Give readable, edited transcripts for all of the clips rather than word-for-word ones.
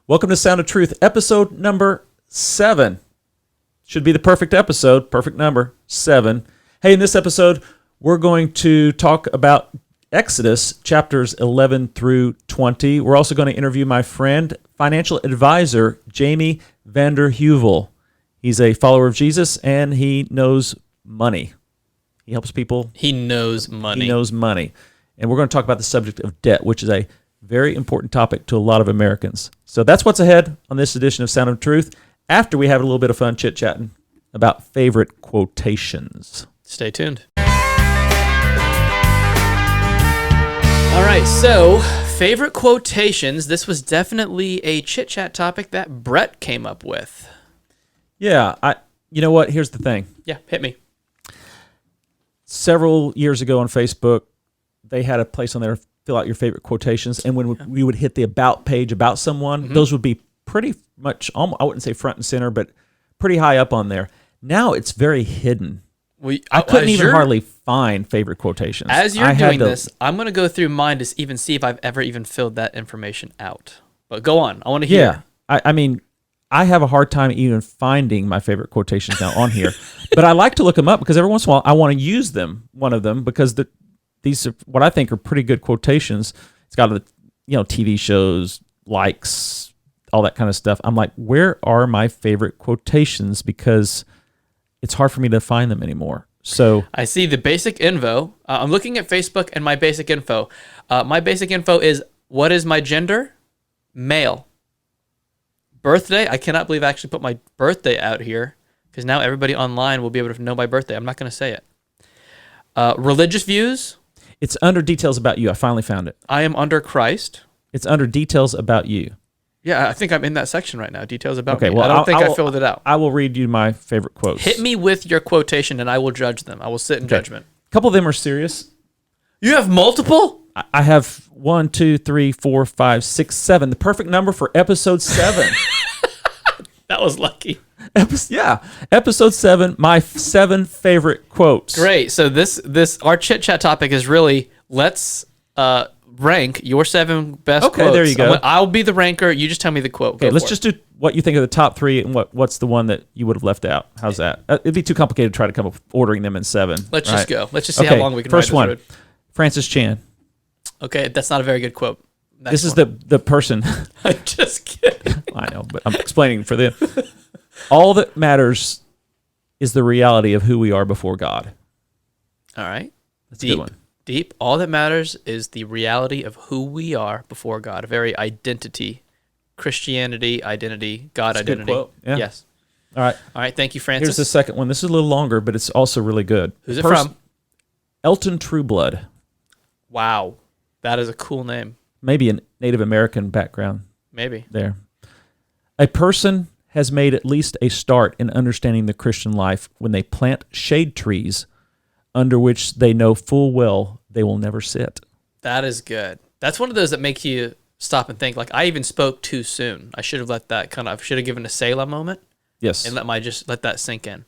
Welcome to Sound of Truth, episode number 7. Should be the perfect episode, perfect number, 7. Hey, in this episode, we're going to talk about Exodus chapters 11 through 20. We're also going to interview my friend, financial advisor, Jamie VandenHuevel. He's a follower of Jesus, and he knows money. He helps people. He knows money. He knows money. And we're going to talk about the subject of debt, which is a very important topic to a lot of Americans. So that's what's ahead on this edition of Sound of Truth, after we have a little bit of fun chit-chatting about favorite quotations. Stay tuned. All right, so favorite quotations. This was definitely a chit-chat topic that Brett came up with. Yeah, you know what? Here's the thing. Yeah, hit me. Several years ago on Facebook, they had a place on there, fill out your favorite quotations, and when we would hit the About page about someone, those would be pretty much, I wouldn't say front and center, but pretty high up on there. Now it's very hidden. I couldn't even hardly find favorite quotations. As you're doing this, I'm going to go through mine to even see if I've ever even filled that information out. But go on. I want to hear. Yeah. I mean, I have a hard time even finding my favorite quotations now on here. But I like to look them up because every once in a while I want to use them, one of them, because these are what I think are pretty good quotations. It's got TV shows, likes, all that kind of stuff. I'm like, where are my favorite quotations? Because it's hard for me to find them anymore. So I see the basic info. I'm looking at Facebook and my basic info. My basic info is, what is my gender? Male. Birthday? I cannot believe I actually put my birthday out here, because now everybody online will be able to know my birthday. I'm not going to say it. Religious views? It's under details about you. I finally found it. I am under Christ. It's under details about you. Yeah, I think I'm in that section right now. Details about me. Well, I don't think I filled it out. I will read you my favorite quotes. Hit me with your quotation, and I will judge them. I will sit in judgment. A couple of them are serious. You have multiple? I have 1, 2, 3, 4, 5, 6, 7. The perfect number for episode 7. That was lucky. Episode 7. My 7 favorite quotes. Great. So this our chit chat topic is really, let's rank your 7 best quotes. Okay, there you go. I'll be the ranker. You just tell me the quote. Okay, let's just do what you think are the top 3 and what's the one that you would have left out. How's that? It'd be too complicated to try to come up ordering them in 7. Let's just go. Let's just see how long we can ride this road. First one, Francis Chan. Okay, that's not a very good quote. This is the person. I'm just kidding. I know, but I'm explaining for them. All that matters is the reality of who we are before God. All right. That's a good one. Deep. All that matters is the reality of who we are before God. A very Christianity, identity, God That's identity. A good quote. Yeah. Yes. All right. Thank you, Francis. Here's the second one. This is a little longer, but it's also really good. Who's it from? Elton Trueblood. Wow. That is a cool name. Maybe a Native American background. Maybe. There. A person has made at least a start in understanding the Christian life when they plant shade trees under which they know full well they will never sit. That is good. That's one of those that make you stop and think. Like, I even spoke too soon. I should have let that should have given a Selah moment. Yes. And let that sink in.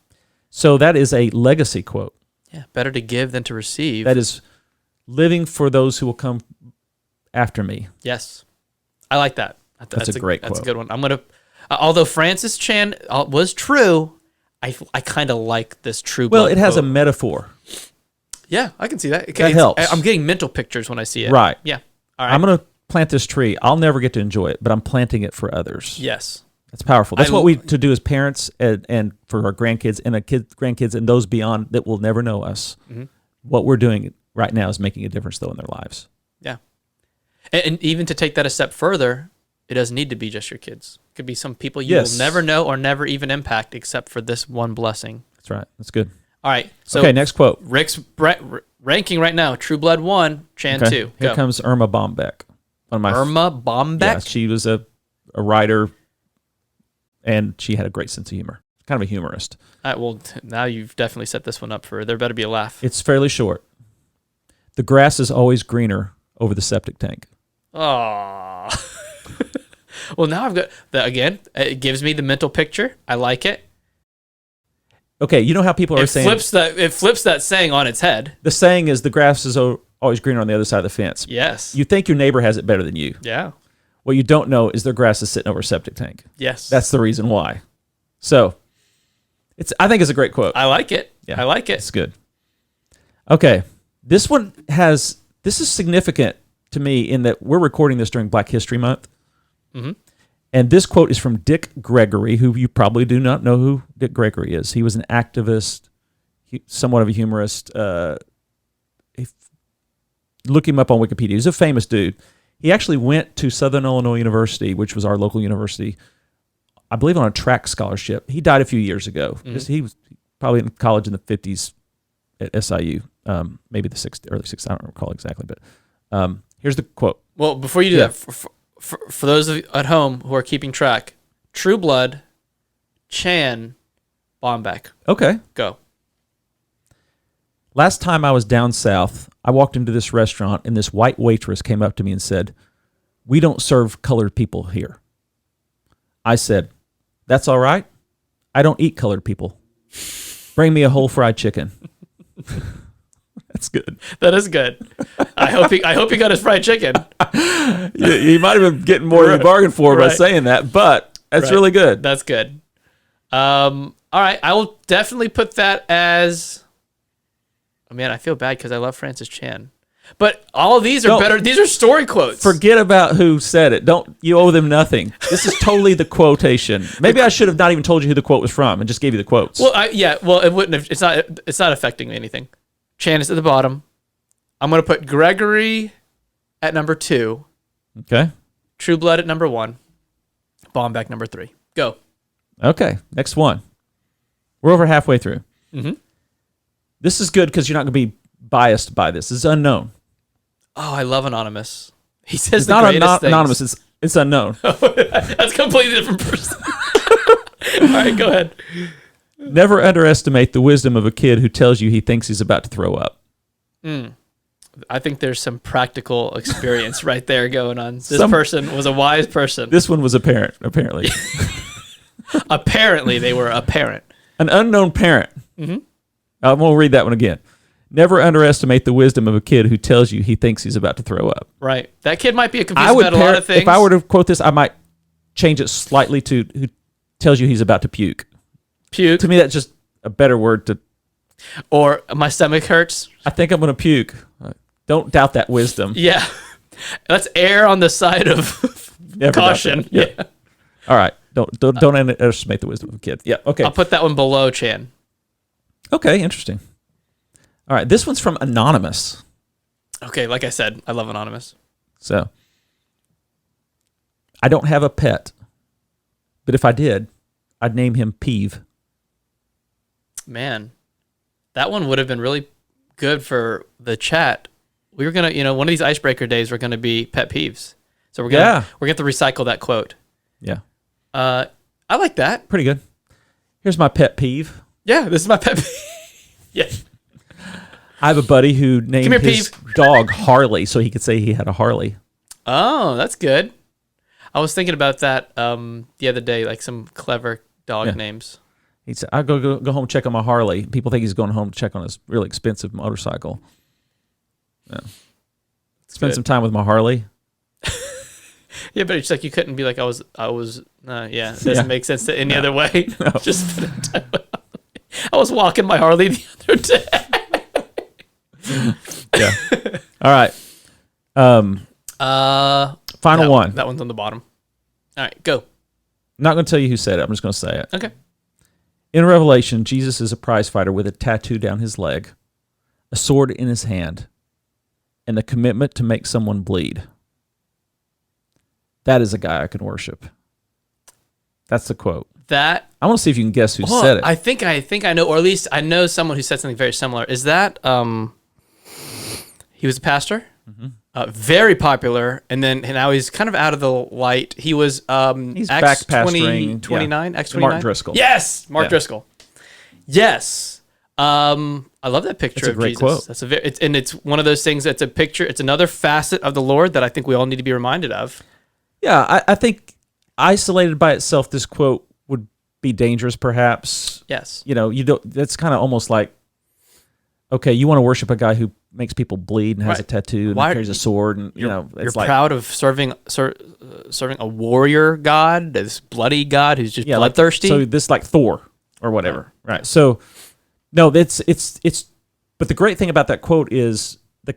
So that is a legacy quote. Yeah. Better to give than to receive. That is living for those who will come after me. Yes. I like that. That's a great quote. That's a good one. I'm going to, although Francis Chan was true, I kind of like this true. Well, it has a metaphor. Yeah, I can see that. That helps. I'm getting mental pictures when I see it. Right. Yeah. All right. I'm going to plant this tree. I'll never get to enjoy it, but I'm planting it for others. Yes. That's powerful. That's what we to do as parents and for our grandkids and grandkids and those beyond that will never know us. Mm-hmm. What we're doing right now is making a difference, though, in their lives. Yeah. And even to take that a step further, it doesn't need to be just your kids. It could be some people you will never know or never even impact except for this one blessing. That's right. That's good. All right. So okay, next quote. Rick's ranking right now. True Blood 1, Chan 2. Here comes Irma Bombeck. Irma Bombeck? Yeah, she was a writer, and she had a great sense of humor. Kind of a humorist. All right, well, now you've definitely set this one up for, there better be a laugh. It's fairly short. The grass is always greener over the septic tank. Oh. Well, now I've got, again, it gives me the mental picture. I like it. Okay, you know how people are saying... It flips that saying on its head. The saying is the grass is always greener on the other side of the fence. Yes. You think your neighbor has it better than you. Yeah. What you don't know is their grass is sitting over a septic tank. Yes. That's the reason why. So, I think it's a great quote. I like it. Yeah, I like it. It's good. Okay. This is significant to me in that we're recording this during Black History Month. Mm-hmm. And this quote is from Dick Gregory, who you probably do not know who Dick Gregory is. He was an activist, somewhat of a humorist. Look him up on Wikipedia. He's a famous dude. He actually went to Southern Illinois University, which was our local university, I believe on a track scholarship. He died a few years ago. He was probably in college in the 50s at SIU, maybe the early 60s. I don't recall exactly, but here's the quote. Well, before you do that, for those of you at home who are keeping track, True Blood, Chan, Bombeck. Okay. Go. Last time I was down south, I walked into this restaurant and this white waitress came up to me and said, "We don't serve colored people here." I said, "That's all right. I don't eat colored people. Bring me a whole fried chicken." That's good. That is good. I hope he got his fried chicken. He might have been getting more than he bargained for by saying that, but that's really good. That's good. All right. I will definitely put that as... Oh, man, I feel bad because I love Francis Chan. But all of these are better. These are story quotes. Forget about who said it. You owe them nothing. This is totally the quotation. Maybe I should have not even told you who the quote was from and just gave you the quotes. Well, well, it wouldn't have. It's not affecting anything. Chan is at the bottom. I'm going to put Gregory at number 2. Okay. True Blood at number 1. Bombeck number 3. Go. Okay. Next one. We're over halfway through. Mm-hmm. This is good because you're not going to be biased by this. This is unknown. Oh, I love Anonymous. He says it's the not greatest things. anonymous. It's unknown. That's a completely different person. All right, go ahead. Never underestimate the wisdom of a kid who tells you he thinks he's about to throw up. I think there's some practical experience right there going on. This person was a wise person. This one was apparent, apparently. Apparently, they were a parent. An unknown parent. Mm-hmm. I'm going to read that one again. Never underestimate the wisdom of a kid who tells you he thinks he's about to throw up. Right. That kid might be confused about a lot of things. If I were to quote this, I might change it slightly to who tells you he's about to puke. Puke. To me, that's just a better word to... Or my stomach hurts. I think I'm going to puke. Don't doubt that wisdom. Yeah. Let's err on the side of caution. Yeah. All right. Don't underestimate the wisdom of a kid. Yeah. Okay. I'll put that one below Chan. Okay. Interesting. All right. This one's from Anonymous. Okay. Like I said, I love Anonymous. So, I don't have a pet, but if I did, I'd name him Peeve. Man, that one would have been really good for the chat. We were going to, one of these icebreaker days, we're going to be pet peeves. So we're going to recycle that quote. Yeah. I like that. Pretty good. Here's my pet peeve. Yeah, this is my pet peeve. Yeah. I have a buddy who named his dog Harley so he could say he had a Harley. Oh, that's good. I was thinking about that the other day, like some clever dog names. He said, "I go home and check on my Harley." People think he's going home to check on his really expensive motorcycle. Yeah. Spend some time with my Harley. Yeah, but it's like you couldn't be like, it doesn't make sense to any other way. No. Just spend time with Harley. I was walking my Harley the other day. Yeah. All right. Final one. That one's on the bottom. All right, go. I'm not going to tell you who said it. I'm just going to say it. Okay. In Revelation, Jesus is a prize fighter with a tattoo down his leg, a sword in his hand, and a commitment to make someone bleed. That is a guy I can worship. That's the quote. I want to see if you can guess who said it. I think I know, or at least I know someone who said something very similar. Is that he was a pastor? Mm-hmm. Very popular, and now he's kind of out of the light. He was he's back pastoring 29, X29. Mark Driscoll. Yes, Mark Driscoll. Yes. I love that picture that's of a great Jesus. Quote. That's it's one of those things that's a picture. It's another facet of the Lord that I think we all need to be reminded of. Yeah, I think isolated by itself, this quote would be dangerous, perhaps. Yes. You don't. That's kind of almost like, okay, you want to worship a guy who makes people bleed and has a tattoo and carries a sword, and you're it's like proud of serving a warrior god, this bloody god who's just bloodthirsty. So this like Thor or whatever, right? So no, it's. But the great thing about that quote is the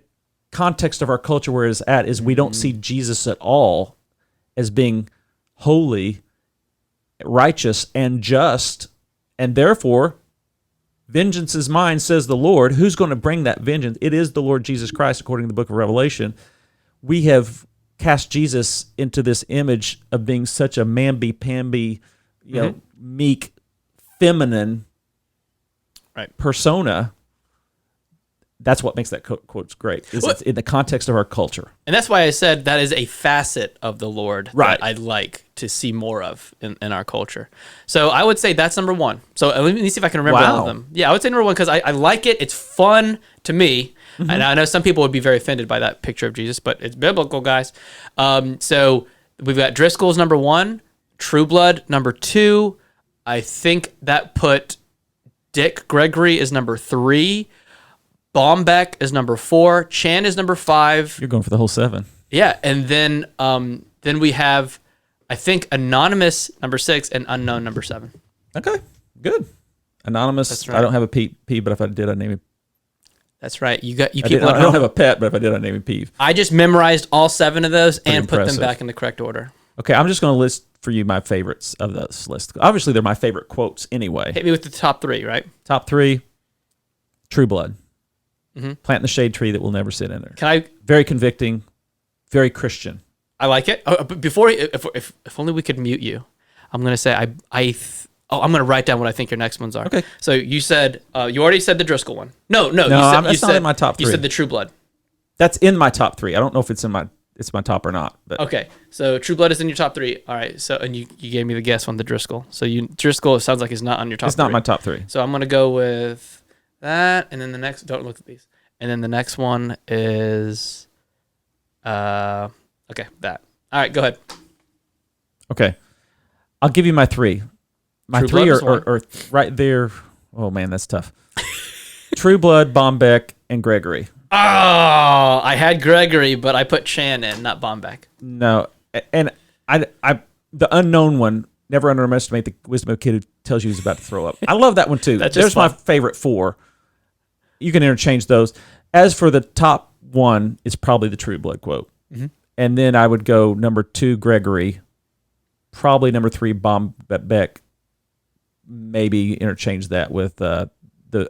context of our culture where it's at is we don't see Jesus at all as being holy, righteous, and just, and therefore, vengeance is mine, says the Lord. Who's going to bring that vengeance? It is the Lord Jesus Christ, according to the book of Revelation. We have cast Jesus into this image of being such a mamby-pamby, meek, feminine persona. That's what makes that quote great. It's in the context of our culture. And that's why I said that is a facet of the Lord that I'd like to see more of in our culture. So I would say that's number one. So let me see if I can remember all of them. Yeah, I would say number one because I like it. It's fun to me. Mm-hmm. And I know some people would be very offended by that picture of Jesus, but it's biblical, guys. So we've got Driscoll's number one, True Blood number two. I think that put Dick Gregory is number three. Bombeck is number four. Chan is number five. You're going for the whole seven. Yeah, and then we have, I think, Anonymous number six and Unknown number seven. Okay, good. Anonymous. That's right. I don't have a P, but if I did, I'd name him. That's right. I don't have a pet, but if I did, I'd name him Peeve. I just memorized all seven of those and put them back in the correct order. Okay, I'm just going to list for you my favorites of this list. Obviously, they're my favorite quotes anyway. Hit me with the top three, right? Top three, True Blood. Mm-hmm. Planting the shade tree that will never sit in there. Very convicting, very Christian. I like it. But before, if only we could mute you, I'm going to say I'm going to write down what I think your next ones are. Okay. So you said you already said the Driscoll one. No. That's not in my top three. You said the True Blood. That's in my top three. I don't know if it's my top or not. But. Okay. So True Blood is in your top three. All right. So and you gave me the guess on the Driscoll. So Driscoll it sounds like it's not on your top. It's not my top three. So I'm going to go with that, and then the next. Don't look at these. And then the next one is, that. All right, go ahead. Okay, I'll give you my three. My True three Blood are right there. Oh man, that's tough. True Blood, Bombeck, and Gregory. Oh, I had Gregory, but I put Chan in, not Bombeck. No, and I the Unknown one. Never underestimate the wisdom of a kid who tells you he's about to throw up. I love that one too. There's my favorite four. You can interchange those. As for the top one, it's probably the True Blood quote. Mm-hmm. And then I would go number two, Gregory. Probably number three, Bombeck. Maybe interchange that with the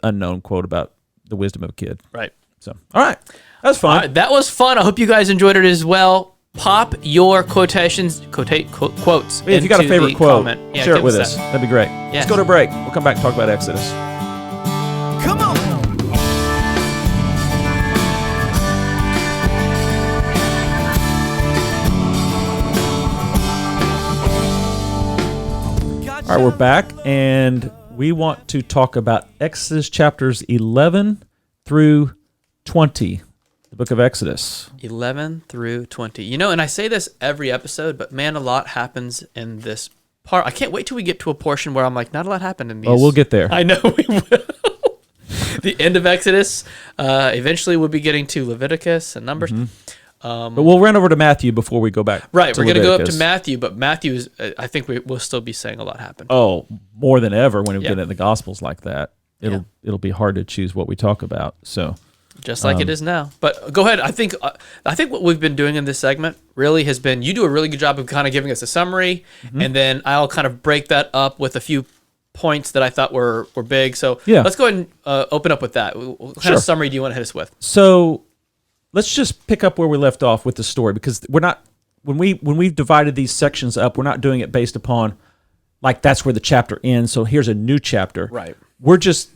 Unknown quote about the wisdom of a kid. Right. So, all right. That was fun. Right, that was fun. I hope you guys enjoyed it as well. Pop your quotes. If you got a favorite quote, share it with us. That'd be great. Yes. Let's go to a break. We'll come back and talk about Exodus. Come on. All right, we're back, and we want to talk about Exodus chapters 11 through 20, the book of Exodus. 11 through 20. And I say this every episode, but man, a lot happens in this part. I can't wait till we get to a portion where I'm like, not a lot happened in these. Oh, we'll get there. I know we will. The end of Exodus. Eventually, we'll be getting to Leviticus and Numbers. Mm-hmm. But we'll run over to Matthew before we go back. Right, we're going to go up to Matthew, but Matthew I think we'll still be saying a lot happened. Oh, more than ever when we get into the Gospels like that. It'll be hard to choose what we talk about. So just like it is now. But go ahead. I think what we've been doing in this segment really has been, you do a really good job of kind of giving us a summary, and then I'll kind of break that up with a few points that I thought were big. So let's go ahead and open up with that. What kind of summary do you want to hit us with? So let's just pick up where we left off with the story, because we're not, when we've divided these sections up, we're not doing it based upon like that's where the chapter ends, so here's a new chapter. Right. We're just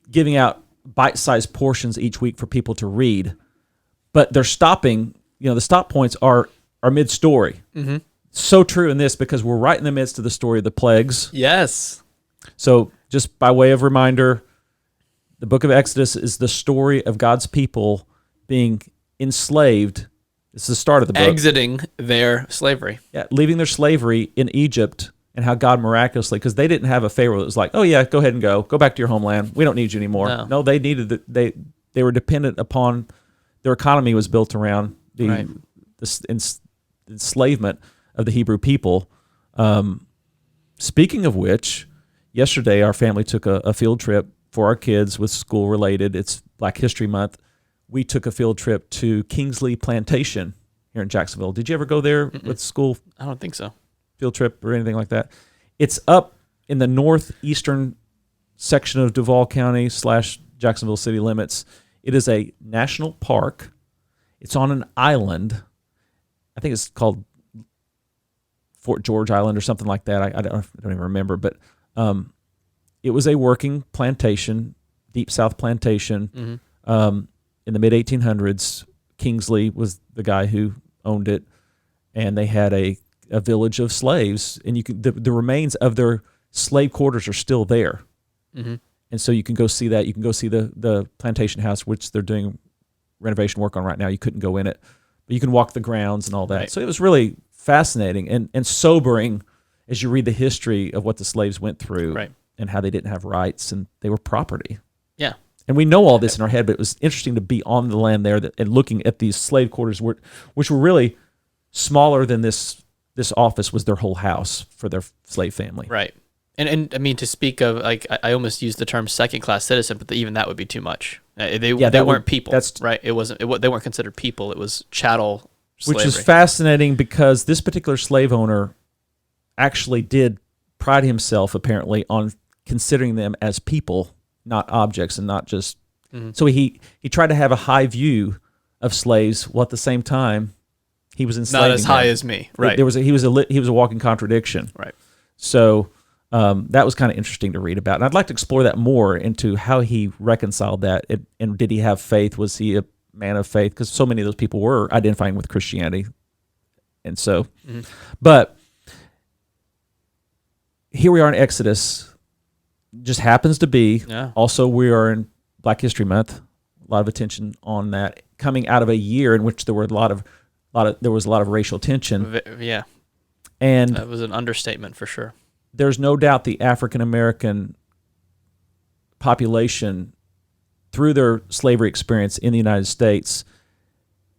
giving out bite-sized portions each week for people to read, but they're stopping. The stop points are mid-story. Mm-hmm. So true in this, because we're right in the midst of the story of the plagues. Yes. So just by way of reminder, the book of Exodus is the story of God's people being enslaved. It's the start of the book. Exiting their slavery. Yeah, leaving their slavery in Egypt, and how God miraculously, because they didn't have a Pharaoh that was like, oh yeah, go back to your homeland. We don't need you anymore. No, they needed they were dependent upon their economy was built around the, Right. enslavement of the Hebrew people. Speaking of which, yesterday our family took a field trip for our kids with school related. It's Black History Month. We took a field trip to Kingsley Plantation here in Jacksonville. Did you ever go there with school I don't think so. field trip or anything like that? It's up in the northeastern section of Duval County / Jacksonville city limits. It is a national park. It's on an island. I think it's called Fort George Island or something like that. I don't even remember, but it was a working plantation, Deep South plantation. In the mid 1800s. Kingsley was the guy who owned it, and they had a village of slaves, and you can the remains of their slave quarters are still there, and so you can go see that. You can go see the plantation house, which they're doing renovation work on right now. You couldn't go in it, but you can walk the grounds and all that. Right. So it was really fascinating and sobering as you read the history of what the slaves went through, Right. and how they didn't have rights and they were property. Yeah. And we know all this in our head, but it was interesting to be on the land there and looking at these slave quarters, which were really smaller than this office was their whole house for their slave family. Right. And I mean, to speak of, like, I almost used the term second-class citizen, but even that would be too much. They weren't people, right? They weren't considered people. It was chattel slavery. Which is fascinating because this particular slave owner actually did pride himself, apparently, on considering them as people, not objects, and not just. So he tried to have a high view of slaves, while at the same time he was enslaving Not as high them. as me, right? He was a walking contradiction, Right. So that was kind of interesting to read about, and I'd like to explore that more into how he reconciled that, and did he have faith? Was he a man of faith? Because so many of those people were identifying with Christianity, and so, but here we are in Exodus. Just happens to be. Yeah. Also, we are in Black History Month. A lot of attention on that, coming out of a year in which there was a lot of racial tension. Yeah. And That was an understatement for sure. there's no doubt the African American population, through their slavery experience in the United States,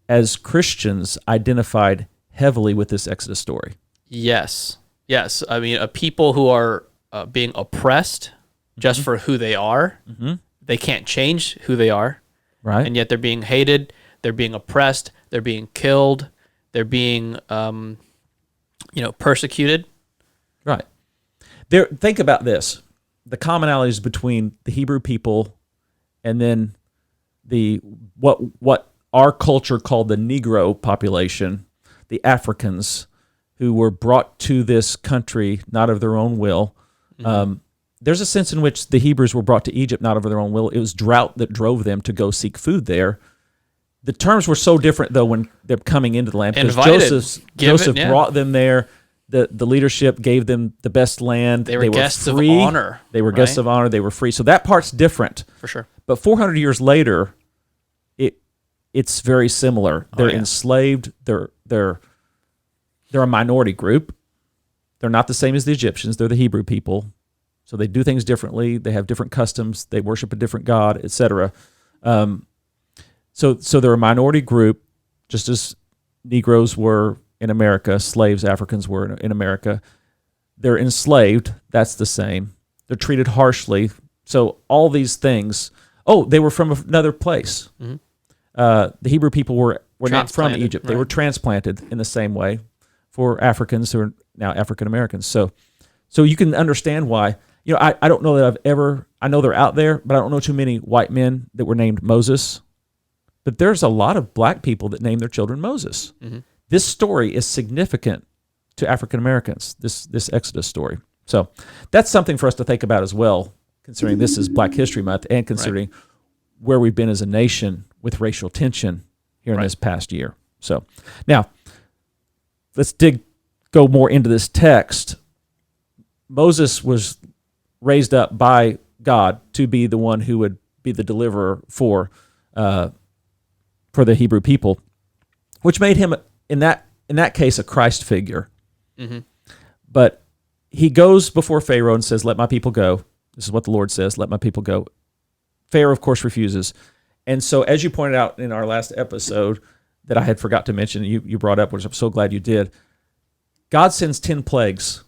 as Christians, identified heavily with this Exodus story. Yes. I mean, a people who are being oppressed just for who they are. They can't change who they are, Right? and yet they're being hated. They're being oppressed. They're being killed. They're being, persecuted. Right. Think about this: the commonalities between the Hebrew people and then what our culture called the Negro population, the Africans, who were brought to this country not of their own will. There's a sense in which the Hebrews were brought to Egypt not of their own will. It was drought that drove them to go seek food there. The terms were so different, though, when they're coming into the land, because Joseph brought them there. The leadership gave them the best land. They were guests of free. honor. They were guests of honor. They were free. So that part's different. For sure. But 400 years later, it's very similar. They're enslaved. They're a minority group. They're not the same as the Egyptians. They're the Hebrew people. So they do things differently. They have different customs. They worship a different God, etc. So they're a minority group, just as Negroes were in America, slaves, Africans were in America. They're enslaved. That's the same. They're treated harshly. So all these things. Oh, they were from another place. The Hebrew people were not from Egypt. They were transplanted in the same way for Africans who are now African Americans. So you can understand why. I don't know that I know they're out there, but I don't know too many white men that were named Moses. But there's a lot of black people that name their children Moses. This story is significant to African Americans, this Exodus story. So that's something for us to think about as well, considering this is Black History Month and considering where we've been as a nation with racial tension here in this past year. So now let's go more into this text. Moses was raised up by God to be the one who would be the deliverer for the Hebrew people, which made him in that case a Christ figure. But he goes before Pharaoh and says, "Let my people go." This is what the Lord says, "Let my people go." Pharaoh, of course, refuses, And so, as you pointed out in our last episode that I had forgot to mention, you brought up, which I'm so glad you did, God sends 10 plagues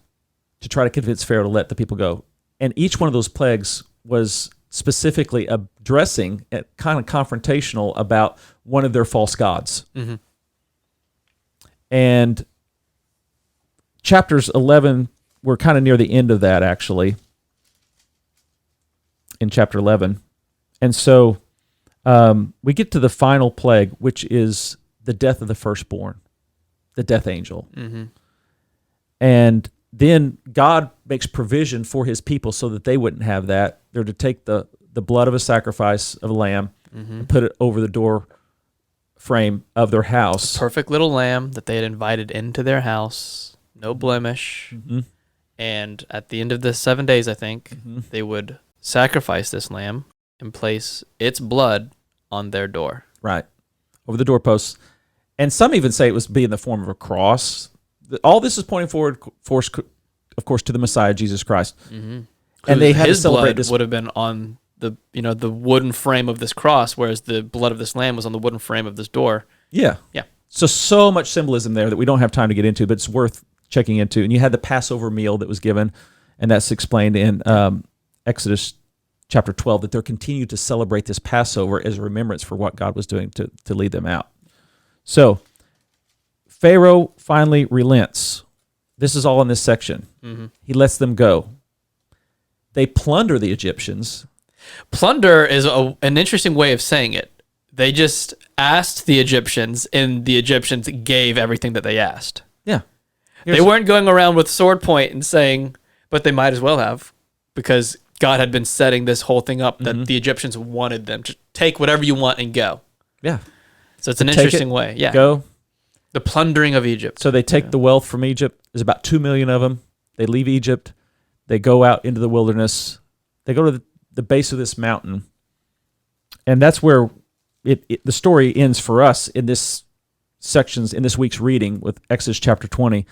to try to convince Pharaoh to let the people go. And each one of those plagues was specifically addressing, kind of confrontational about one of their false gods. Mm-hmm. And chapters 11, we're kind of near the end of that, actually, in chapter 11. And so we get to the final plague, which is the death of the firstborn, the death angel. Mm-hmm. And then God makes provision for his people so that they wouldn't have that. They're to take the blood of a sacrifice of a lamb and put it over the door frame of their house. Perfect little lamb that they had invited into their house, no blemish. Mm-hmm. And at the end of the 7 days, I think, they would sacrifice this lamb and place its blood on their door. Right. Over the doorposts. And some even say it was be in the form of a cross. All this is pointing forward, of course, to the Messiah, Jesus Christ. Mm-hmm. And they had to his celebrate blood this. would have been on the wooden frame of this cross, whereas the blood of this lamb was on the wooden frame of this door. Yeah. Yeah. So much symbolism there that we don't have time to get into, but it's worth checking into. And you had the Passover meal that was given, and that's explained in Exodus chapter 12, that they're continuing to celebrate this Passover as a remembrance for what God was doing to lead them out. So Pharaoh finally relents. This is all in this section. Mm-hmm. He lets them go. They plunder the Egyptians. Plunder is an interesting way of saying it. They just asked the Egyptians, and the Egyptians gave everything that they asked. Yeah. They weren't going around with sword point and saying, but they might as well have, because God had been setting this whole thing up that the Egyptians wanted them to take whatever you want and go. Yeah. So it's an interesting way. Yeah. Go. The plundering of Egypt. So they take the wealth from Egypt. There's about 2 million of them. They leave Egypt. They go out into the wilderness. They go to the base of this mountain. And that's where the story ends for us in this week's reading with Exodus chapter 20.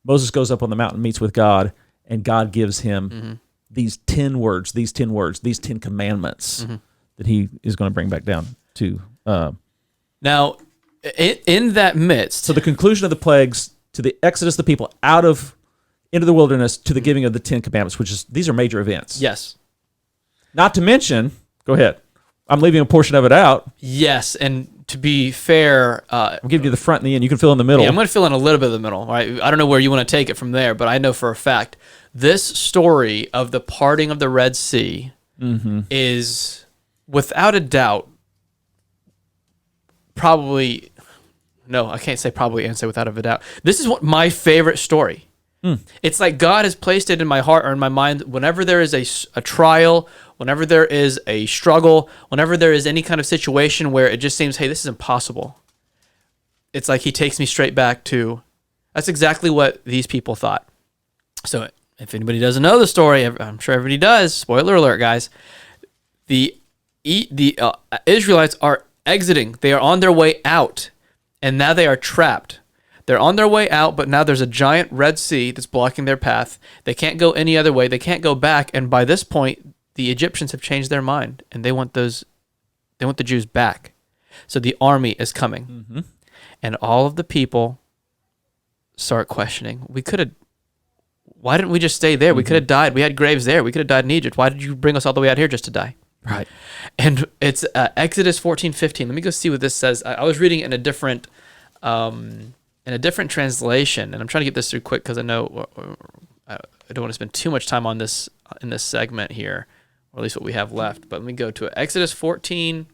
Moses goes up on the mountain, meets with God, and God gives him these 10 words, these 10 commandments that he is going to bring back down to. Now, in that midst. So the conclusion of the plagues, to the exodus of the people into the wilderness, to the giving of the 10 commandments, these are major events. Yes. Not to mention, go ahead. I'm leaving a portion of it out. Yes, and to be fair, I'll give you the front and the end. You can fill in the middle. Yeah, I'm going to fill in a little bit of the middle. All right? I don't know where you want to take it from there, but I know for a fact this story of the parting of the Red Sea is, without a doubt, probably, no, I can't say probably and say without a doubt. This is my favorite story. It's like God has placed it in my heart or in my mind. Whenever there is a trial, whenever there is a struggle, whenever there is any kind of situation where it just seems, hey, this is impossible, it's like he takes me straight back to, that's exactly what these people thought. So if anybody doesn't know the story, I'm sure everybody does. Spoiler alert, guys. The Israelites are exiting. They are on their way out, and now they are trapped. They're on their way out, but now there's a giant Red Sea that's blocking their path. They can't go any other way. They can't go back. And by this point, the Egyptians have changed their mind, and they want the Jews back. So the army is coming, and all of the people start questioning. Why didn't we just stay there? We could have died. We had graves there. We could have died in Egypt. Why did you bring us all the way out here just to die? Right. And it's Exodus 14:15. Let me go see what this says. I was reading it in a different translation, and I'm trying to get this through quick because I know I don't want to spend too much time on this in this segment here, or at least what we have left. But let me go to it. Exodus 14,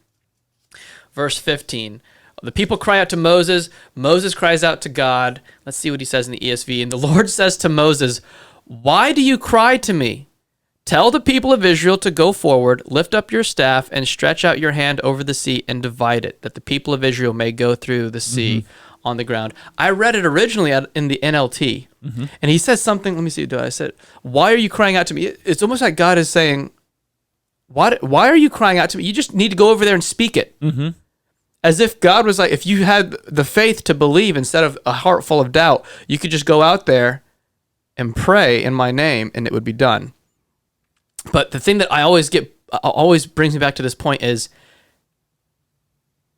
verse 15. The people cry out to Moses. Moses cries out to God. Let's see what he says in the ESV. And the Lord says to Moses, "Why do you cry to me? Tell the people of Israel to go forward, lift up your staff, and stretch out your hand over the sea and divide it, that the people of Israel may go through the sea on the ground." I read it originally in the NLT, and he says something. Let me see. I said, "Why are you crying out to me?" It's almost like God is saying, "Why are you crying out to me? You just need to go over there and speak it." As if God was like, if you had the faith to believe instead of a heart full of doubt, you could just go out there and pray in my name, and it would be done. But the thing that always brings me back to this point is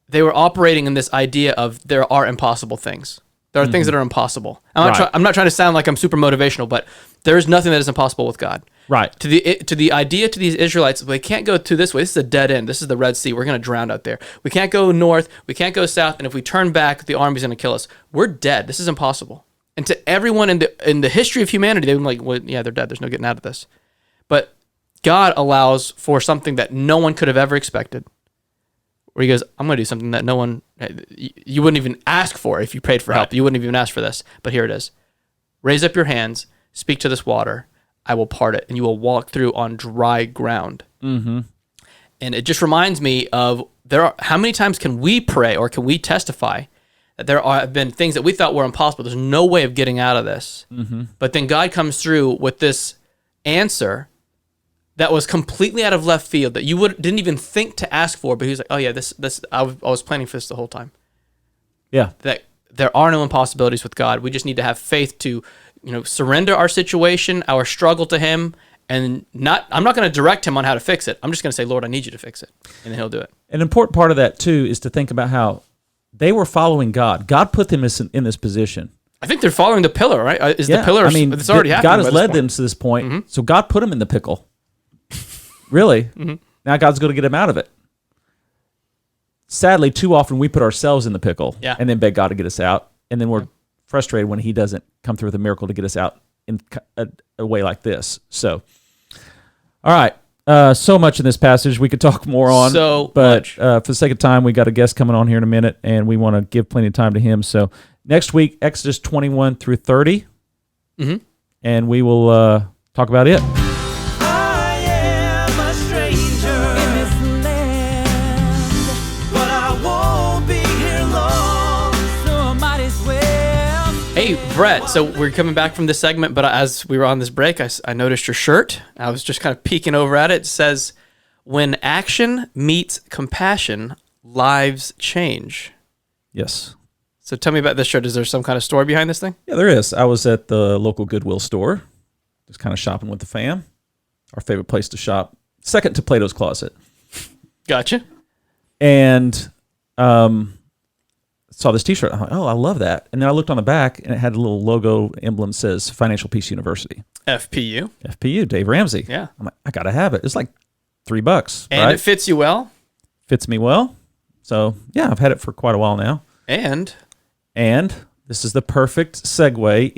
they were operating in this idea of there are impossible things. There are things that are impossible. I'm not trying to sound like I'm super motivational, but there is nothing that is impossible with God. Right. To the idea to these Israelites, they can't go to this way. This is a dead end. This is the Red Sea. We're going to drown out there. We can't go north. We can't go south. And if we turn back, the army's going to kill us. We're dead. This is impossible. And to everyone in the history of humanity, they've been like, well, yeah, they're dead. There's no getting out of this. But God allows for something that no one could have ever expected. Where he goes, I'm going to do something that no one, you wouldn't even ask for if you prayed for help. You wouldn't even ask for this. But here it is. Raise up your hands, speak to this water, I will part it, and you will walk through on dry ground. Mm-hmm. And it just reminds me of how many times can we pray or can we testify that there have been things that we thought were impossible. There's no way of getting out of this. Mm-hmm. But then God comes through with this answer that was completely out of left field that you didn't even think to ask for, but he was like, oh yeah, this I was planning for this the whole time. Yeah. That there are no impossibilities with God. We just need to have faith to, surrender our situation, our struggle to him, and I'm not going to direct him on how to fix it. I'm just going to say, Lord, I need you to fix it, and then he'll do it. An important part of that too is to think about how they were following God. God put them in this position. I think they're following the pillar, right? The pillar, it's already happened. God has led them to this point, so God put them in the pickle. Really? Mm-hmm. Now God's going to get him out of it. Sadly, too often we put ourselves in the pickle and then beg God to get us out, and then we're frustrated when he doesn't come through with a miracle to get us out in a way like this. So, all right. So much in this passage we could talk more on. But for the sake of time, we got a guest coming on here in a minute, and we want to give plenty of time to him. So next week, Exodus 21 through 30, and we will talk about it. Hey, Brett, so we're coming back from this segment, but as we were on this break, I noticed your shirt. I was just kind of peeking over at it. It says, when action meets compassion, lives change. Yes. So tell me about this shirt. Is there some kind of story behind this thing? Yeah, there is. I was at the local Goodwill store, just kind of shopping with the fam. Our favorite place to shop, second to Plato's Closet. Gotcha. And saw this T-shirt. I'm like, oh, I love that. And then I looked on the back, and it had a little logo emblem that says Financial Peace University. FPU. FPU, Dave Ramsey. Yeah. I'm like, I got to have it. It's like $3, and right? It fits you well. Fits me well. So, yeah, I've had it for quite a while now. And this is the perfect segue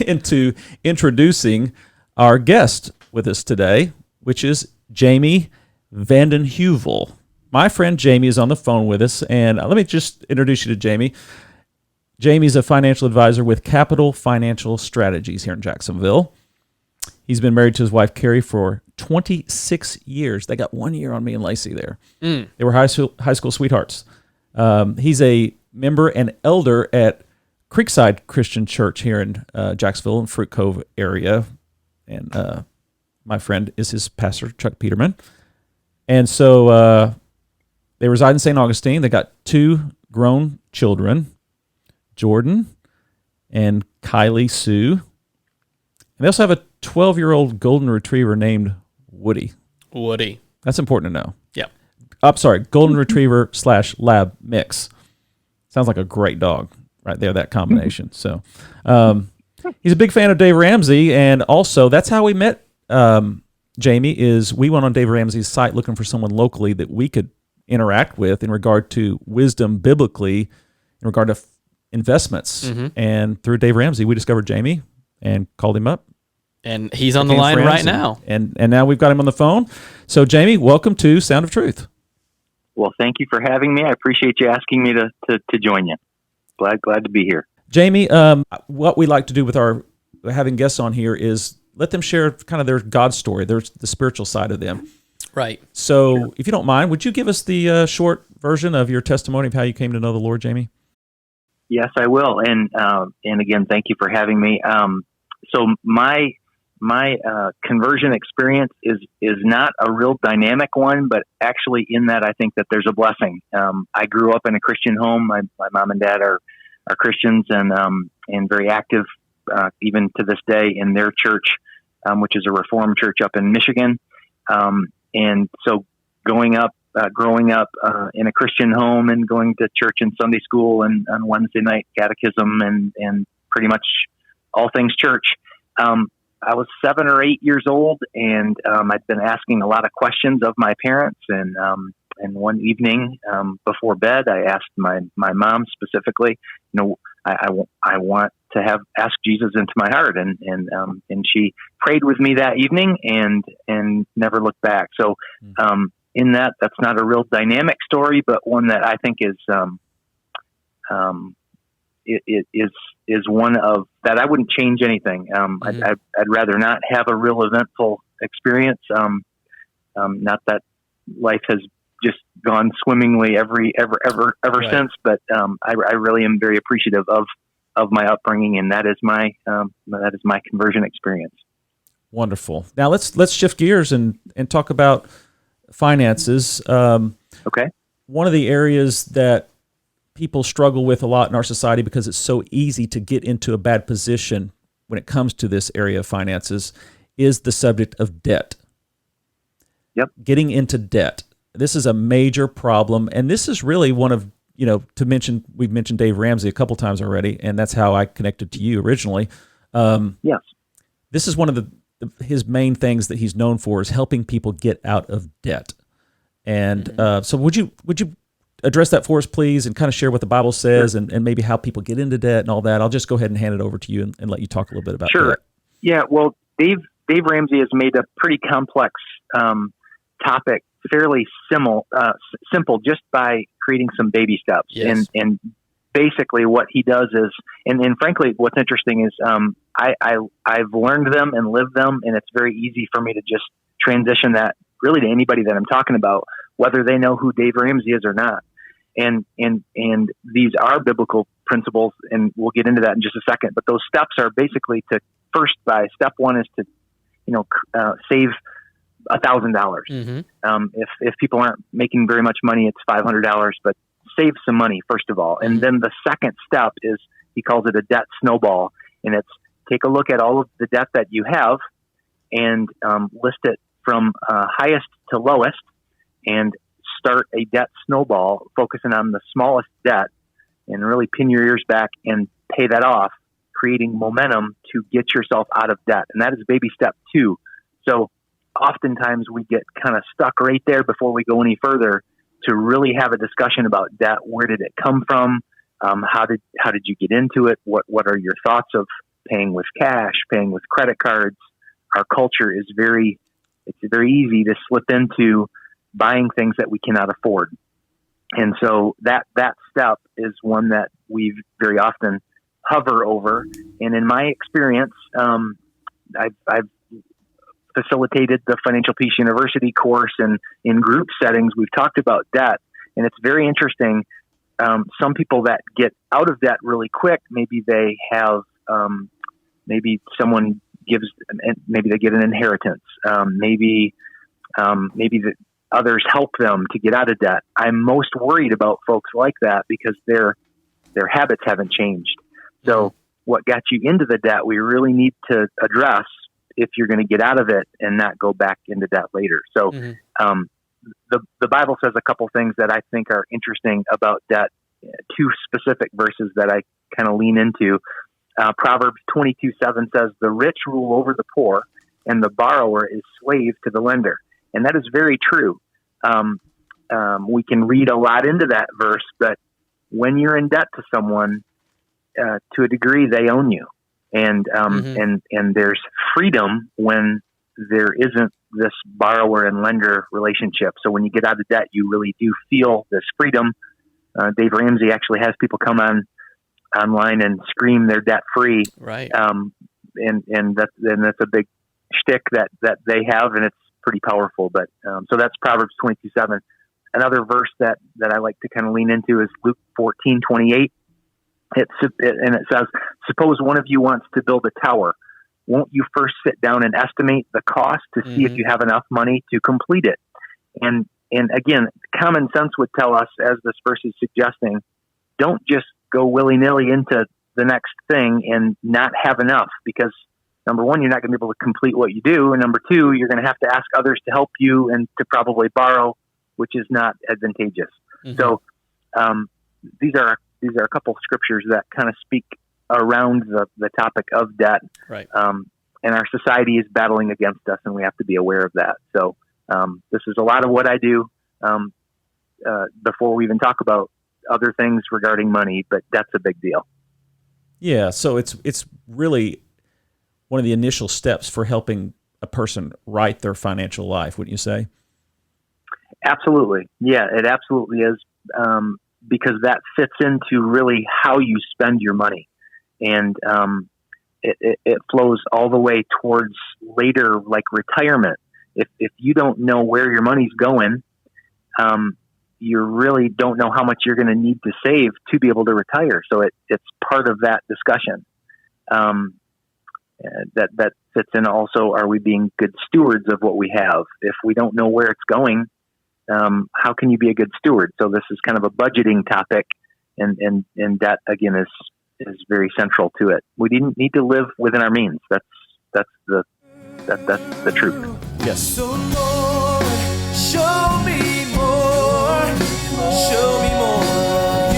into introducing our guest with us today, which is Jamie VandenHuevel. My friend Jamie is on the phone with us, and let me just introduce you to Jamie. Jamie's a financial advisor with Capital Financial Strategies here in Jacksonville. He's been married to his wife, Carrie, for 26 years. They got 1 year on me and Lacey there. They were high school sweethearts. He's a member and elder at Creekside Christian Church here in Jacksonville and Fruit Cove area. And my friend is his pastor, Chuck Peterman. And so they reside in St. Augustine. They got 2 grown children, Jordan and Kylie Sue. And they also have a 12-year-old golden retriever named Woody. Woody. That's important to know. Yeah. Golden retriever / lab mix. Sounds like a great dog right there, that combination. So he's a big fan of Dave Ramsey, and also that's how we met Jamie. Is we went on Dave Ramsey's site looking for someone locally that we could interact with in regard to wisdom biblically, in regard to investments. And through Dave Ramsey, we discovered Jamie and called him up. And he's on the line right now. And now we've got him on the phone. So Jamie, welcome to Sound of Truth. Well, thank you for having me. I appreciate you asking me to join you. Glad to be here. Jamie, what we like to do with our having guests on here is let them share kind of their God story, the spiritual side of them. Right. So if you don't mind, would you give us the short version of your testimony of how you came to know the Lord, Jamie? Yes, I will. And again, thank you for having me. So my conversion experience is not a real dynamic one, but actually in that I think that there's a blessing. I grew up in a Christian home. My mom and dad are Christians and very active even to this day in their church, which is a Reformed church up in Michigan. And so growing up growing up in a Christian home and going to church and Sunday school and on Wednesday night catechism and pretty much all things church. I was 7 or 8 years old, and I'd been asking a lot of questions of my parents. And one evening before bed, I asked my mom specifically, I want to ask Jesus into my heart, and she prayed with me that evening and never looked back. So in that's not a real dynamic story, but one that I think is one of that I wouldn't change anything. I'd rather not have a real eventful experience. Not that life has just gone swimmingly ever Right. since, but I really am very appreciative of my upbringing, and that is my conversion experience. Wonderful. Now let's shift gears and talk about finances. Okay. One of the areas that people struggle with a lot in our society, because it's so easy to get into a bad position when it comes to this area of finances, is the subject of debt. Yep. Getting into debt. This is a major problem, and this is really one of, we've mentioned Dave Ramsey a couple times already, and that's how I connected to you originally. Yes. This is one of his main things that he's known for, is helping people get out of debt. And so would you address that for us, please, and kind of share what the Bible says, Sure. and maybe how people get into debt and all that? I'll just go ahead and hand it over to you and let you talk a little bit about Sure. that. Yeah. Well, Dave Ramsey has made a pretty complex topic fairly simple just by creating some baby steps. Yes. And basically what he does is, and frankly, what's interesting is I've learned them and lived them, and it's very easy for me to just transition that really to anybody that I'm talking about, whether they know who Dave Ramsey is or not. And these are biblical principles, and we'll get into that in just a second. But those steps are basically step one is to, save $1,000. If people aren't making very much money, it's $500, but save some money first of all. And then the second step is, he calls it a debt snowball, and it's take a look at all of the debt that you have and list it from highest to lowest, and start a debt snowball, focusing on the smallest debt, and really pin your ears back and pay that off, creating momentum to get yourself out of debt. And that is baby step 2. So oftentimes we get kind of stuck right there before we go any further to really have a discussion about debt. Where did it come from? How did you get into it? What are your thoughts of paying with cash, paying with credit cards? Our culture is it's very easy to slip into buying things that we cannot afford. And so that step is one that we very often hover over. And in my experience, I've facilitated the Financial Peace University course, and in group settings, we've talked about debt. And it's very interesting. Some people that get out of debt really quick, maybe they have, maybe someone maybe they get an inheritance. Maybe the others help them to get out of debt. I'm most worried about folks like that because their habits haven't changed. So what got you into the debt, we really need to address if you're going to get out of it and not go back into debt later. So the Bible says a couple things that I think are interesting about debt, 2 specific verses that I kind of lean into. Proverbs 22:7 says, "The rich rule over the poor, and the borrower is slave to the lender." And that is very true. We can read a lot into that verse, but when you're in debt to someone, to a degree, they own you. And there's freedom when there isn't this borrower and lender relationship. So when you get out of debt, you really do feel this freedom. Dave Ramsey actually has people come online and scream they're debt free. Right. And that's a big shtick that they have, and it's pretty powerful. But so that's Proverbs 22:7. Another verse that I like to kind of lean into is Luke 14:28. It says, "Suppose one of you wants to build a tower. Won't you first sit down and estimate the cost to see if you have enough money to complete it?" And again, common sense would tell us, as this verse is suggesting, don't just go willy-nilly into the next thing and not have enough, because number one, you're not going to be able to complete what you do. And number two, you're going to have to ask others to help you and to probably borrow which is not advantageous. So these are a couple of scriptures that kind of speak around the topic of debt. Right. And our society is battling against us, and we have to be aware of that. So this is a lot of what I do before we even talk about other things regarding money, but that's a big deal. Yeah, so it's really one of the initial steps for helping a person write their financial life, wouldn't you say? Absolutely. Yeah, it absolutely is, because that fits into really how you spend your money. And it flows all the way towards later, like retirement. If you don't know where your money's going, you really don't know how much you're going to need to save to be able to retire. So it's part of that discussion. That fits in also, are we being good stewards of what we have? If we don't know where it's going, how can you be a good steward? So this is kind of a budgeting topic, and that again is very central to it. We didn't need to live within our means. That's the truth. Yes. So Lord, show me more. Show me more of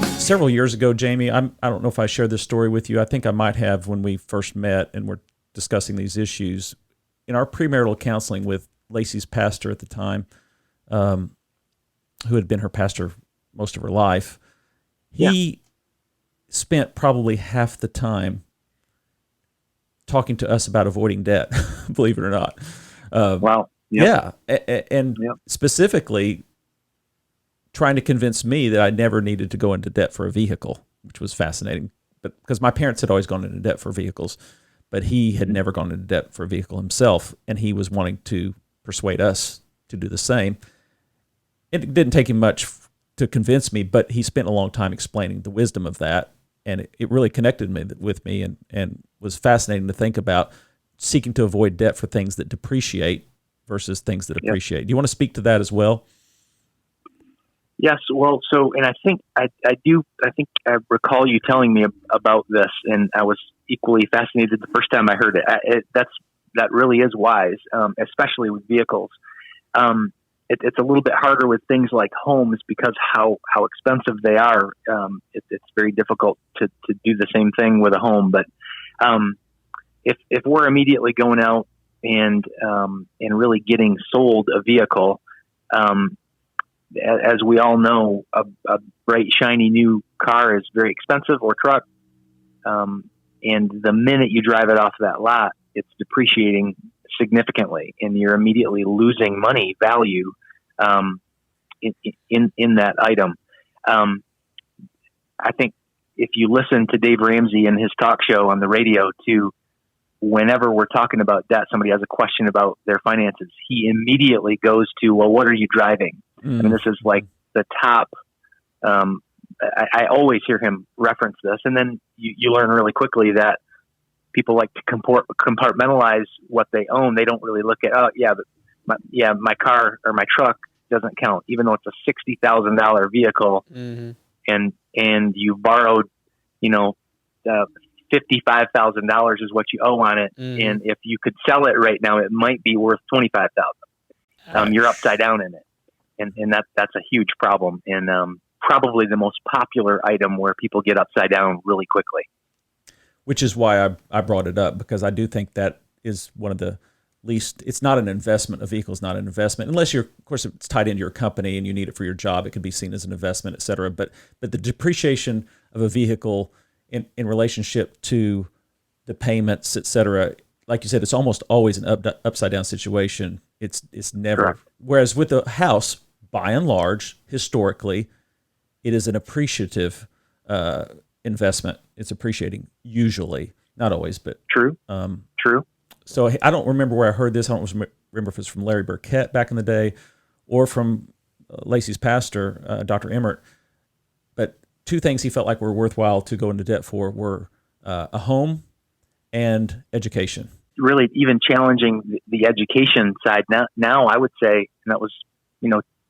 you. Several years ago, Jamie, I don't know if I shared this story with you. I think I might have when we first met and were discussing these issues. In our premarital counseling with Lacey's pastor at the time, who had been her pastor most of her life, he spent probably half the time talking to us about avoiding debt, believe it or not. Wow. Yep. Yeah. And specifically trying to convince me that I never needed to go into debt for a vehicle, which was fascinating. But because my parents had always gone into debt for vehicles, but he had never gone into debt for a vehicle himself, and he was wanting to persuade us to do the same. It didn't take him much to convince me, but he spent a long time explaining the wisdom of that, and it really connected with me and was fascinating to think about seeking to avoid debt for things that depreciate versus things that appreciate. Do you want to speak to that as well? Yes. Well, so, and I think I recall you telling me about this, and I was equally fascinated the first time I heard it. That really is wise, especially with vehicles. It's a little bit harder with things like homes because how expensive they are. It's very difficult to do the same thing with a home. But if we're immediately going out and really getting sold a vehicle, as we all know, a bright, shiny new car is very expensive, or truck. And the minute you drive it off that lot, it's depreciating significantly, and you're immediately losing money value in that item. I think if you listen to Dave Ramsey and his talk show on the radio too, whenever we're talking about debt, somebody has a question about their finances, he immediately goes to, well, what are you driving? I mean, this is like the top. I always hear him reference this, and then you learn really quickly that people like to compartmentalize what they own. They don't really look at, my car or my truck doesn't count, even though it's a $60,000 vehicle, and you borrowed, $55,000 is what you owe on it, and if you could sell it right now, it might be worth $25,000. You're upside down in it, and that's a huge problem, and probably the most popular item where people get upside down really quickly. Which is why I brought it up, because I do think that is one of the least. It's not an investment. A vehicle is not an investment unless of course, it's tied into your company and you need it for your job. It could be seen as an investment, et cetera. But the depreciation of a vehicle in relationship to the payments, et cetera, like you said, it's almost always an upside down situation. It's never. Correct. Whereas with a house, by and large, historically, it is an appreciative investment. It's appreciating usually, not always, but true. True. So I don't remember where I heard this. I don't remember if it's from Larry Burkett back in the day or from Lacey's pastor, Dr. Emmert. But two things he felt like were worthwhile to go into debt for were a home and education. Really even challenging the education side. Now I would say, and that was,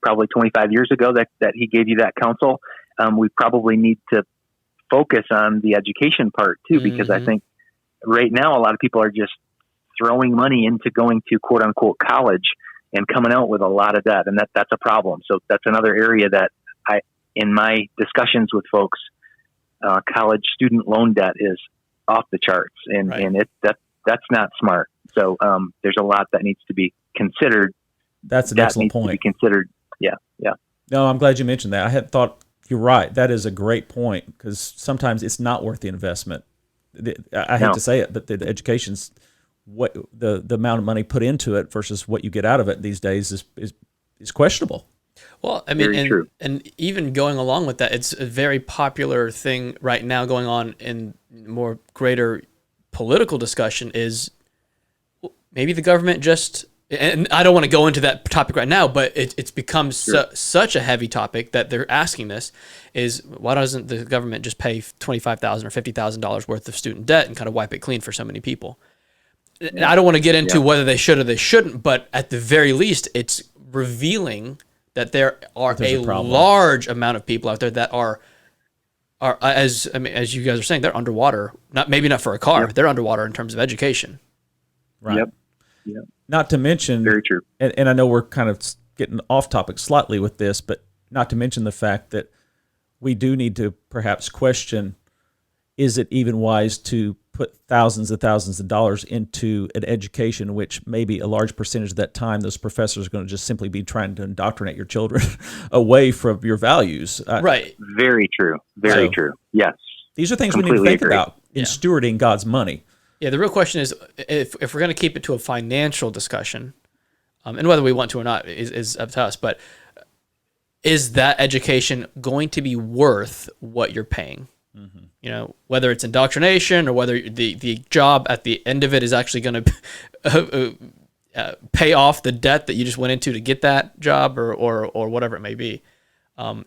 probably 25 years ago that he gave you that counsel. We probably need to focus on the education part too, because I think right now a lot of people are just throwing money into going to quote unquote college and coming out with a lot of debt. And that's a problem. So that's another area that in my discussions with folks, college student loan debt is off the charts, and Right. and that's not smart. So there's a lot that needs to be considered. That's an That excellent needs to be point. considered. Yeah. No, I'm glad you mentioned that. I had thought you're right. That is a great point, because sometimes it's not worth the investment. I hate No. to say it, but the education's what the amount of money put into it versus what you get out of it these days is questionable. Well, I mean, Very true. and even going along with that, it's a very popular thing right now going on in more greater political discussion is maybe the government just, and I don't want to go into that topic right now, but it's become such a heavy topic that they're asking this is, why doesn't the government just pay $25,000 or $50,000 worth of student debt and kind of wipe it clean for so many people? And I don't want to get into whether they should or they shouldn't, but at the very least, it's revealing that there are There's a a problem. large amount of people out there that are as you guys are saying, they're underwater. Maybe not for a car. They're underwater in terms of education. Right. Yep. Not to mention, Very true. and I know we're kind of getting off topic slightly with this, but not to mention the fact that we do need to perhaps question, is it even wise to put thousands of dollars into an education, which maybe a large percentage of that time those professors are going to just simply be trying to indoctrinate your children away from your values. Right. Very true. Very So- true. Yes. These are things we need to Completely think agree. about in stewarding God's money. Yeah, the real question is if we're going to keep it to a financial discussion, and whether we want to or not is up to us, but is that education going to be worth what you're paying? Mm-hmm. You know, whether it's indoctrination or whether the job at the end of it is actually going to pay off the debt that you just went into to get that job or whatever it may be.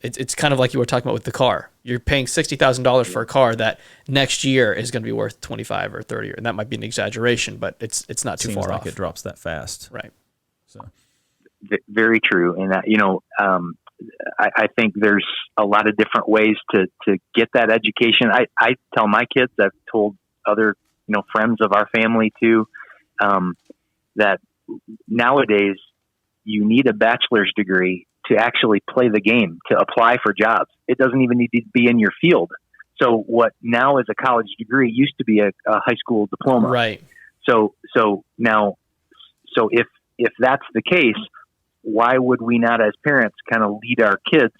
It's kind of like you were talking about with the car. You're paying $60,000 for a car that next year is going to be worth 25 or 30, and that might be an exaggeration, but it's not too Seems far like off. it drops that fast. Right. So Very true. And that, I think there's a lot of different ways to get that education. I tell my kids, I've told other, friends of our family too, that nowadays you need a bachelor's degree to actually play the game, to apply for jobs. It doesn't even need to be in your field. So what now is a college degree used to be a high school diploma. Right. So if that's the case, why would we not, as parents, kind of lead our kids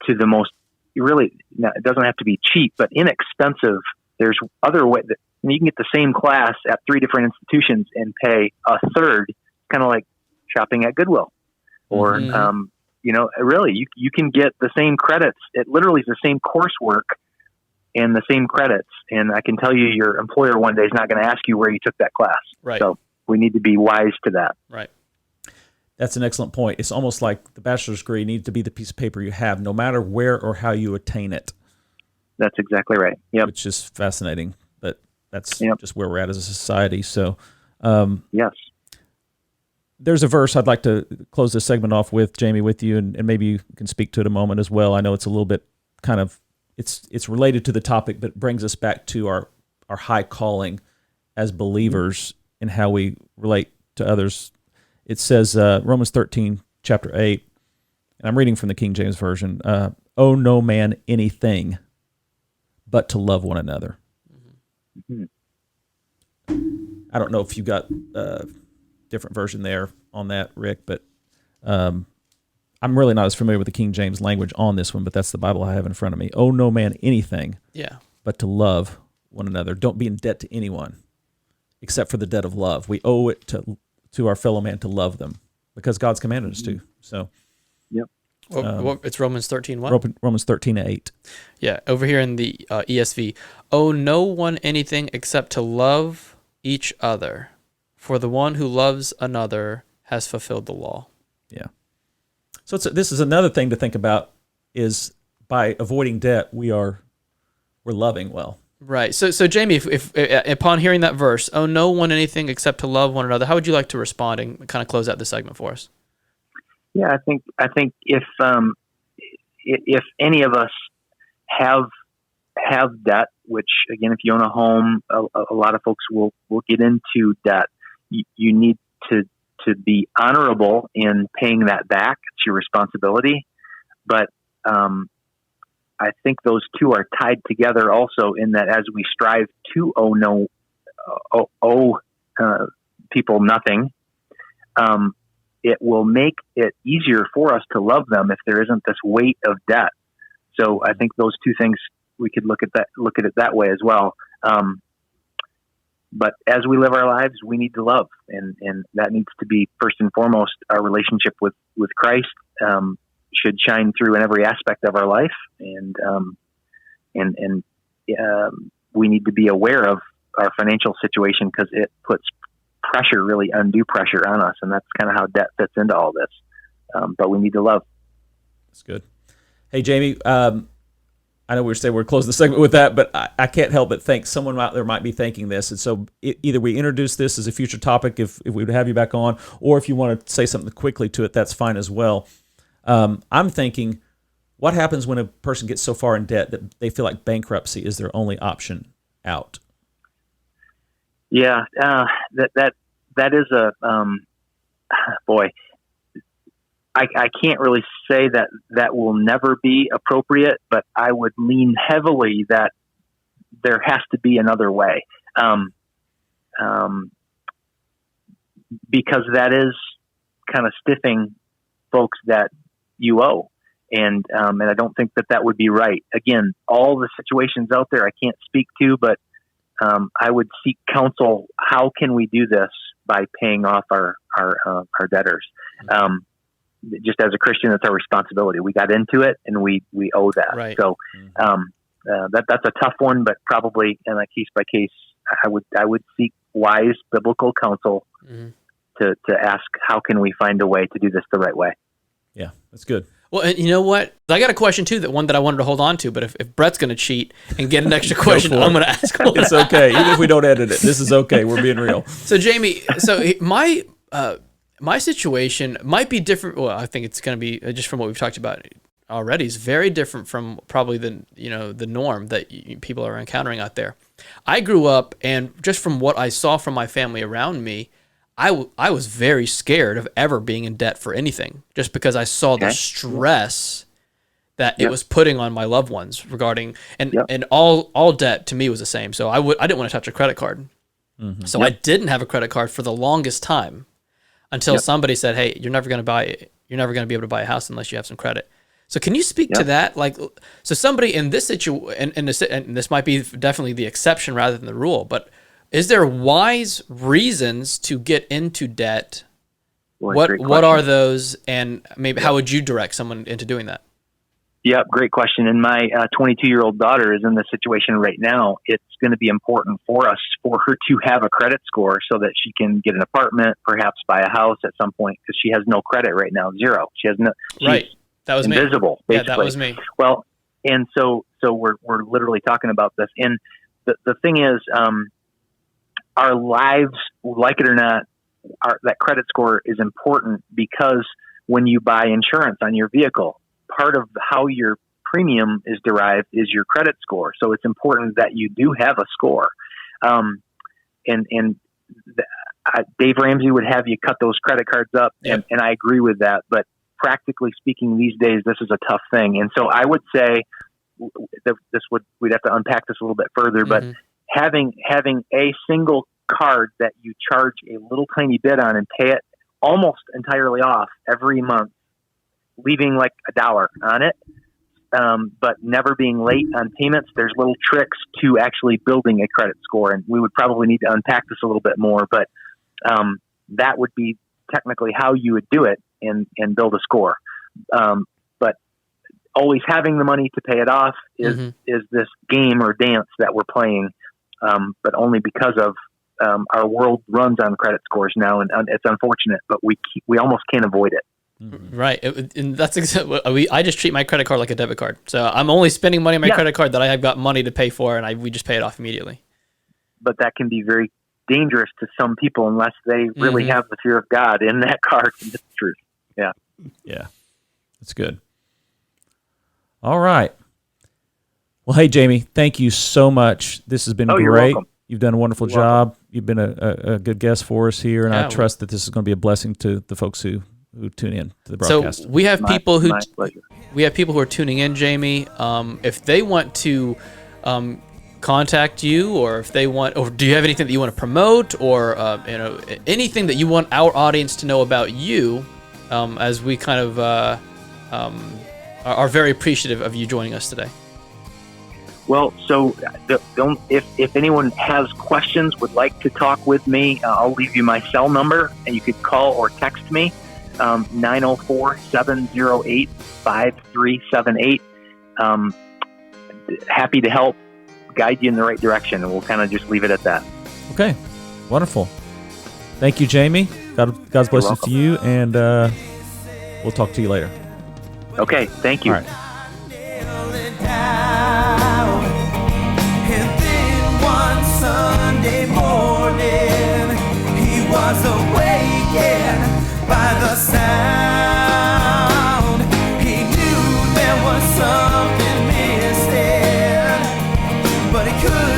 to the most, really, it doesn't have to be cheap, but inexpensive. There's other ways that you can get the same class at 3 different institutions and pay a third, kind of like shopping at Goodwill. Or, Mhm. really, you can get the same credits. It literally is the same coursework and the same credits. And I can tell you, your employer one day is not going to ask you where you took that class. Right. So we need to be wise to that. Right. that's an excellent point. It's almost like the bachelor's degree needs to be the piece of paper you have, no matter where or how you attain it, That's exactly right. Yep. which is fascinating. But that's Yep. just where we're at as a society. So Yes. there's a verse I'd like to close this segment off with, Jamie, with you, and maybe you can speak to it a moment as well. I know it's a little bit kind of, it's related to the topic, but brings us back to our high calling as believers and how we relate to others. It says, Romans 13, chapter 8, and I'm reading from the King James Version, owe no man anything but to love one another. Mhm. I don't know if you got a different version there on that, Rick, but I'm really not as familiar with the King James language on this one, but that's the Bible I have in front of me. Owe no man anything Yeah. but to love one another. Don't be in debt to anyone except for the debt of love. We owe it to our fellow man to love them because God's commanded us to. So It's Romans 13, what? Romans 13:8. Yeah, over here in the ESV. Owe no one anything except to love each other, for the one who loves another has fulfilled the law. Yeah. So this is another thing to think about is by avoiding debt, we're loving well. Right. So Jamie, if upon hearing that verse, owe no one anything except to love one another, how would you like to respond and kind of close out the segment for us? Yeah, I think if any of us have debt, which again, if you own a home, a lot of folks will get into debt. you need to be honorable in paying that back. It's your responsibility. But I think those two are tied together also in that as we strive to owe people nothing, it will make it easier for us to love them if there isn't this weight of debt. So I think those two things, we could look at it that way as well. But as we live our lives, we need to love, and that needs to be first and foremost. Our relationship with Christ should shine through in every aspect of our life, and we need to be aware of our financial situation because it puts pressure, really undue pressure on us, and that's kind of how debt fits into all this. But we need to love. That's good. Hey, Jamie, I know we're closing the segment with that, but I can't help but think someone out there might be thinking this. And so either we introduce this as a future topic if we would have you back on, or if you want to say something quickly to it, that's fine as well. I'm thinking, what happens when a person gets so far in debt that they feel like bankruptcy is their only option out? Yeah, that is a boy. I can't really say that will never be appropriate, but I would lean heavily that there has to be another way, because that is kind of stiffing folks that you owe, and I don't think that would be right. Again, all the situations out there I can't speak to, but I would seek counsel. How can we do this by paying off our debtors? Just as a Christian, it's our responsibility. We got into it, and we owe that. Right. So that's a tough one, but probably in a case by case, I would seek wise biblical counsel to ask how can we find a way to do this the right way. Yeah, that's good. Well, and you know what? I got a question too, that I wanted to hold on to, but if Brett's going to cheat and get an extra question, I'm going to ask one. It's okay. Even if we don't edit it, this is okay. We're being real. So, Jamie, my situation might be different. Well, I think it's going to be just from what we've talked about already. Is very different from probably the norm that people are encountering out there. I grew up, and just from what I saw from my family around me, I was very scared of ever being in debt for anything, just because I saw the stress that it was putting on my loved ones regarding and all debt to me was the same. So I didn't want to touch a credit card. Mm-hmm. So I didn't have a credit card for the longest time. Until somebody said, "Hey, you're never going to be able to buy a house unless you have some credit." So, can you speak to that? Like, so somebody in this situation, and this might be definitely the exception rather than the rule, but is there wise reasons to get into debt? What are those, and maybe how would you direct someone into doing that? Yeah, great question. And my 22-year-old daughter is in this situation right now. It's going to be important for her to have a credit score so that she can get an apartment, perhaps buy a house at some point, because she has no credit right now, zero. She has no. Right. That was invisible, me. Basically. Yeah, that was me. Well, and so we're literally talking about this. And the thing is, our lives, like it or not, that credit score is important, because when you buy insurance on your vehicle, part of how your premium is derived is your credit score. So it's important that you do have a score. Dave Ramsey would have you cut those credit cards up, and I agree with that. But practically speaking, these days, this is a tough thing. And so I would say we'd have to unpack this a little bit further, but having a single card that you charge a little tiny bit on and pay it almost entirely off every month, leaving like $1 on it, but never being late on payments. There's little tricks to actually building a credit score, and we would probably need to unpack this a little bit more, but that would be technically how you would do it and build a score. But always having the money to pay it off is this game or dance that we're playing, but only because of our world runs on credit scores now, and it's unfortunate, but we almost can't avoid it. Right, and that's exactly. I just treat my credit card like a debit card, so I'm only spending money on my credit card that I have got money to pay for, and we just pay it off immediately. But that can be very dangerous to some people unless they really have the fear of God in that card. That's the truth. Yeah, that's good. All right. Well, hey Jamie, thank you so much. This has been great. You're welcome. You've done a wonderful job. you've been a good guest for us here, and I Yeah. trust that this is going to be a blessing to the folks who tune in to the broadcast. So we have people who My pleasure. are tuning in, Jamie. If they want to contact you, or if they want, or do you have anything that you want to promote, or anything that you want our audience to know about you, as we kind of are very appreciative of you joining us today. Well, so if anyone has questions, would like to talk with me, I'll leave you my cell number, and you could call or text me, 904-708-5378. Happy to help guide you in the right direction, and we'll kind of just leave it at that. Okay, wonderful. Thank you, Jamie. God's blessings to you, and we'll talk to you later. Okay, thank you. All right. And then one Sunday morning, he was awakened by the sound. He knew there was something missing, but he couldn't